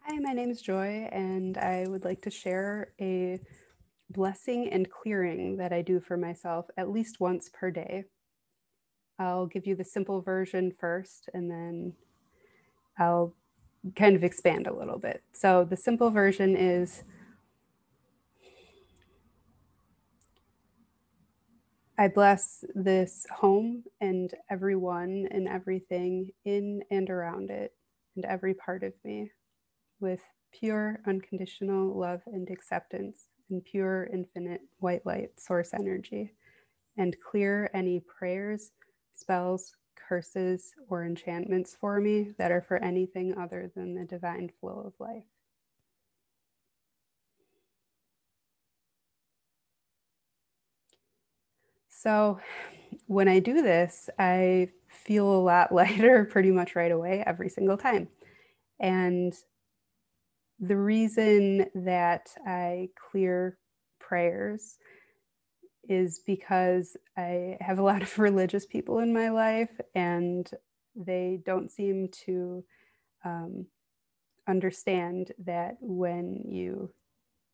Hi, my name is Joy, and I would like to share a blessing and clearing that I do for myself at least once per day. I'll give you the simple version first, and then I'll kind of expand a little bit. So, the simple version is I bless this home and everyone and everything in and around it, and every part of me with pure, unconditional love and acceptance, and pure, infinite white light source energy, and clear any prayers, spells, curses, or enchantments for me that are for anything other than the divine flow of life. So, when I do this, I feel a lot lighter pretty much right away every single time. And the reason that I clear prayers is because I have a lot of religious people in my life, and they don't seem to um, understand that when you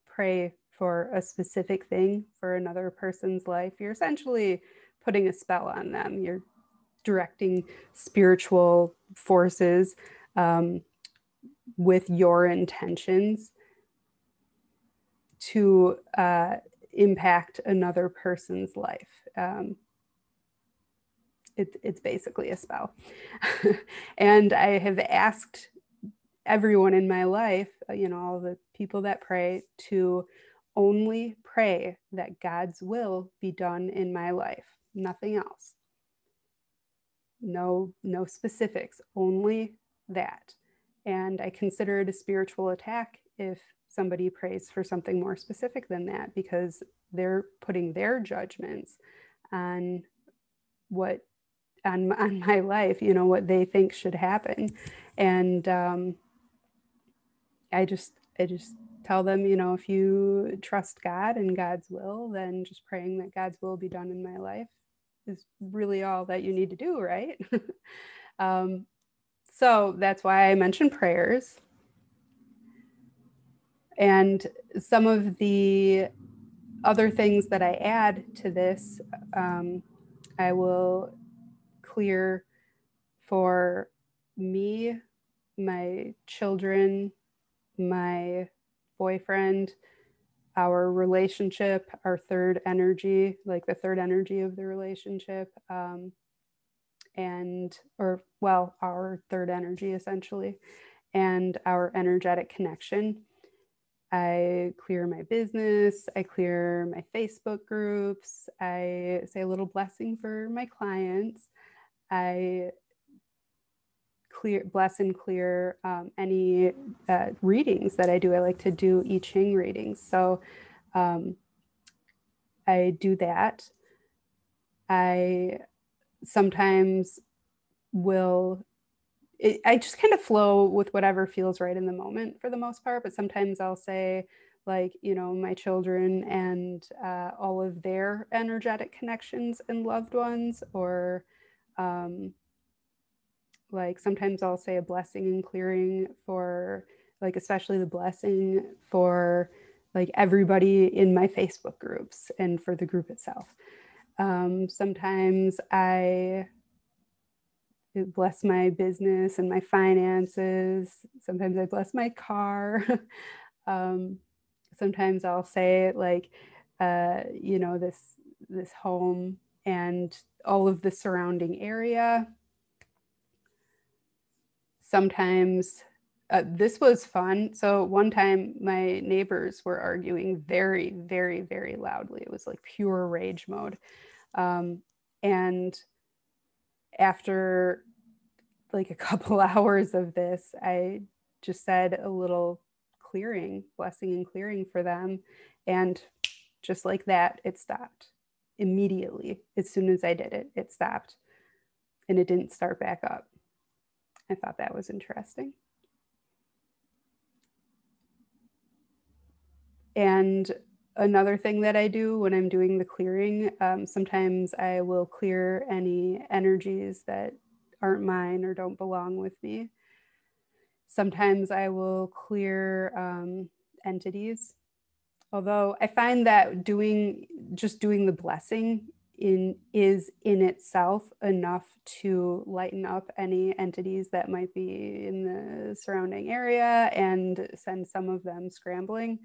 pray for a specific thing for another person's life, you're essentially putting a spell on them. You're directing spiritual forces um, with your intentions to impact another person's life. It's basically a spell. And I have asked everyone in my life, all the people that pray, to only pray that God's will be done in my life, nothing else. No specifics, only that. And I consider it a spiritual attack if somebody prays for something more specific than that, because they're putting their judgments on what on my life, what they think should happen. And I just tell them, if you trust God and God's will, then just praying that God's will be done in my life is really all that you need to do, right? um, so that's why I mentioned prayers. And some of the other things that I add to this, I will clear for me, my children, my boyfriend, our relationship, our third energy, like the third energy of the relationship, our third energy essentially, and our energetic connection. I clear my business, I clear my Facebook groups, I say a little blessing for my clients, I bless and clear any readings that I do. I like to do I Ching readings. So um, I do that. I sometimes will, I just kind of flow with whatever feels right in the moment for the most part. But sometimes I'll say, like, my children and all of their energetic connections and loved ones, or um, like sometimes I'll say a blessing and clearing for, like, especially the blessing for like everybody in my Facebook groups and for the group itself. Sometimes I bless my business and my finances. Sometimes I bless my car. um, Sometimes I'll say, like, this home and all of the surrounding area. Sometimes this was fun. So one time my neighbors were arguing very, very, very loudly. It was like pure rage mode. And after like a couple hours of this, I just said a little clearing, blessing and clearing for them. And just like that, it stopped immediately. As soon as I did it, it stopped and it didn't start back up. I thought that was interesting. And another thing that I do when I'm doing the clearing, sometimes I will clear any energies that aren't mine or don't belong with me. Sometimes I will clear entities. Although I find that just doing the blessing is in itself enough to lighten up any entities that might be in the surrounding area and send some of them scrambling.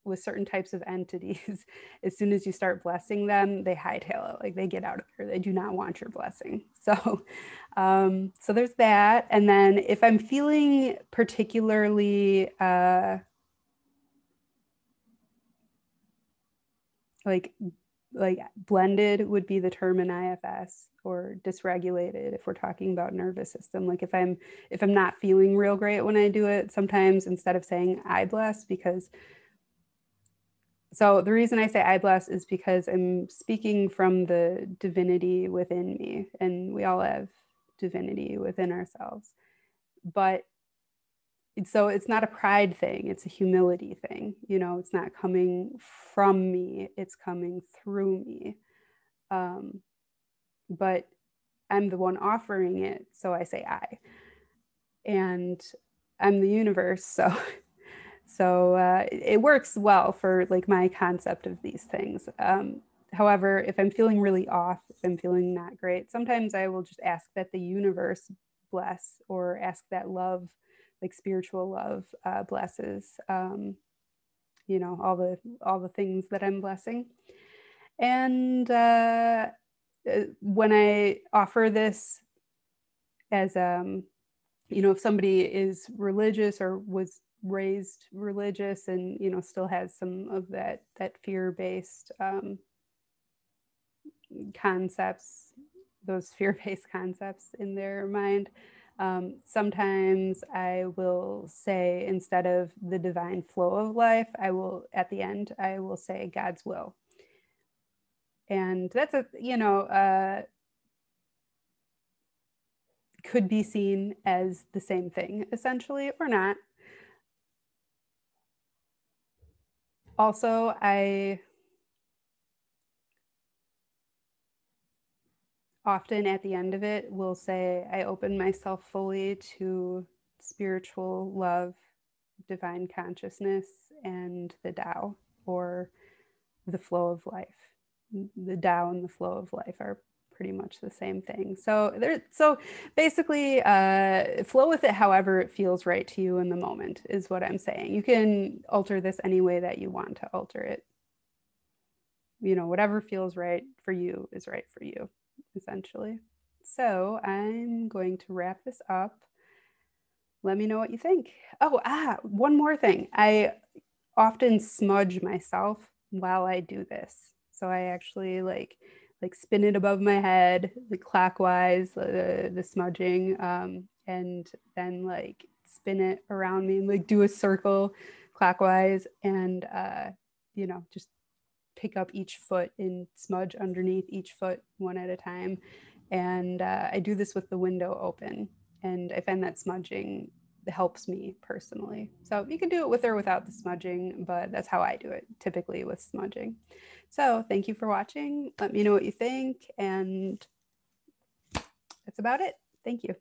With certain types of entities, as soon as you start blessing them, they hightail it, like they get out of there. They do not want your blessing. So there's that. And then if I'm feeling particularly like blended would be the term in IFS, or dysregulated if we're talking about nervous system. Like if I'm not feeling real great when I do it, sometimes instead of saying I bless, so the reason I say I bless is because I'm speaking from the divinity within me, and we all have divinity within ourselves. But so it's not a pride thing, it's a humility thing. It's not coming from me, it's coming through me. But I'm the one offering it, so I say I. And I'm the universe, so it works well for like my concept of these things. However, if I'm feeling really off, if I'm feeling not great, sometimes I will just ask that the universe bless, or ask that love, like spiritual love, blesses, all the things that I'm blessing. And when I offer this as if somebody is religious or was raised religious and still has some of that fear-based concepts, those fear-based concepts in their mind, sometimes I will say, instead of the divine flow of life, at the end I will say God's will. And that's could be seen as the same thing, essentially, or not. Also, I often at the end of it will say, I open myself fully to spiritual love, divine consciousness, and the Tao, or the flow of life. The Tao and the flow of life are pretty much the same thing. So basically, flow with it however it feels right to you in the moment is what I'm saying. You can alter this any way that you want to alter it. Whatever feels right for you is right for you, essentially. So I'm going to wrap this up. Let me know what you think. One more thing. I often smudge myself while I do this. So I actually like spin it above my head, like clockwise, the smudging, and then like spin it around me and like do a circle clockwise, and just pick up each foot and smudge underneath each foot one at a time. And I do this with the window open, and I find that smudging helps me personally. So you can do it with or without the smudging, but that's how I do it typically, with smudging. So thank you for watching. Let me know what you think, and that's about it. Thank you.